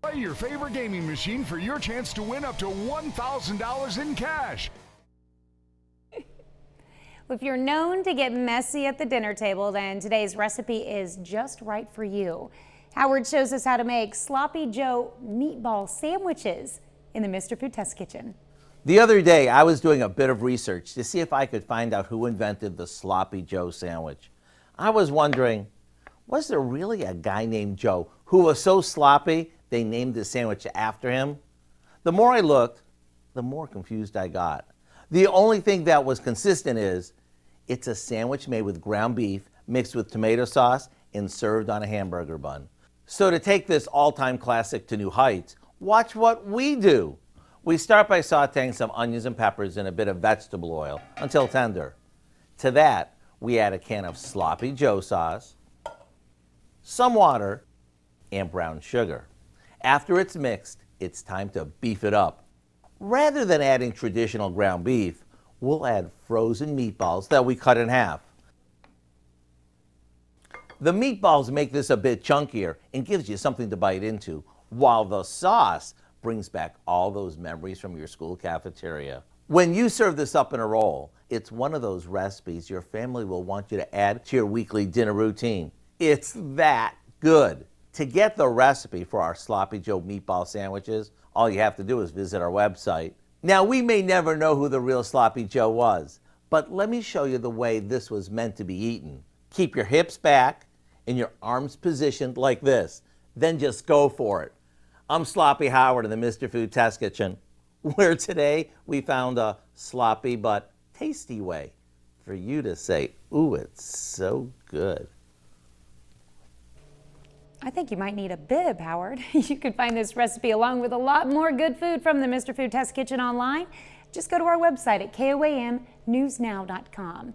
Play your favorite gaming machine for your chance to win up to $1,000 in cash. If you're known to get messy at the dinner table, then today's recipe is just right for you. Howard shows us how to make Sloppy Joe meatball sandwiches in the Mr. Food Test Kitchen. The other day, I was doing a bit of research to see if I could find out who invented the Sloppy Joe sandwich. I was wondering, was there really a guy named Joe who was so sloppy they named the sandwich after him? The more I looked, the more confused I got. The only thing that was consistent is it's a sandwich made with ground beef mixed with tomato sauce and served on a hamburger bun. So to take this all-time classic to new heights, watch what we do. We start by sauteing some onions and peppers in a bit of vegetable oil until tender. To that, we add a can of Sloppy Joe sauce, some water, and brown sugar. After it's mixed, it's time to beef it up. Rather than adding traditional ground beef, we'll add frozen meatballs that we cut in half. The meatballs make this a bit chunkier and gives you something to bite into, while the sauce brings back all those memories from your school cafeteria. When you serve this up in a roll, it's one of those recipes your family will want you to add to your weekly dinner routine. It's that good. To get the recipe for our Sloppy Joe meatball sandwiches, all you have to do is visit our website. Now, we may never know who the real Sloppy Joe was, but let me show you the way this was meant to be eaten. Keep your hips back and your arms positioned like this. Then just go for it. I'm Sloppy Howard in the Mr. Food Test Kitchen, where today we found a sloppy but tasty way for you to say, ooh, it's so good. I think you might need a bib, Howard. You can find this recipe along with a lot more good food from the Mr. Food Test Kitchen online. Just go to our website at KOAMnewsnow.com.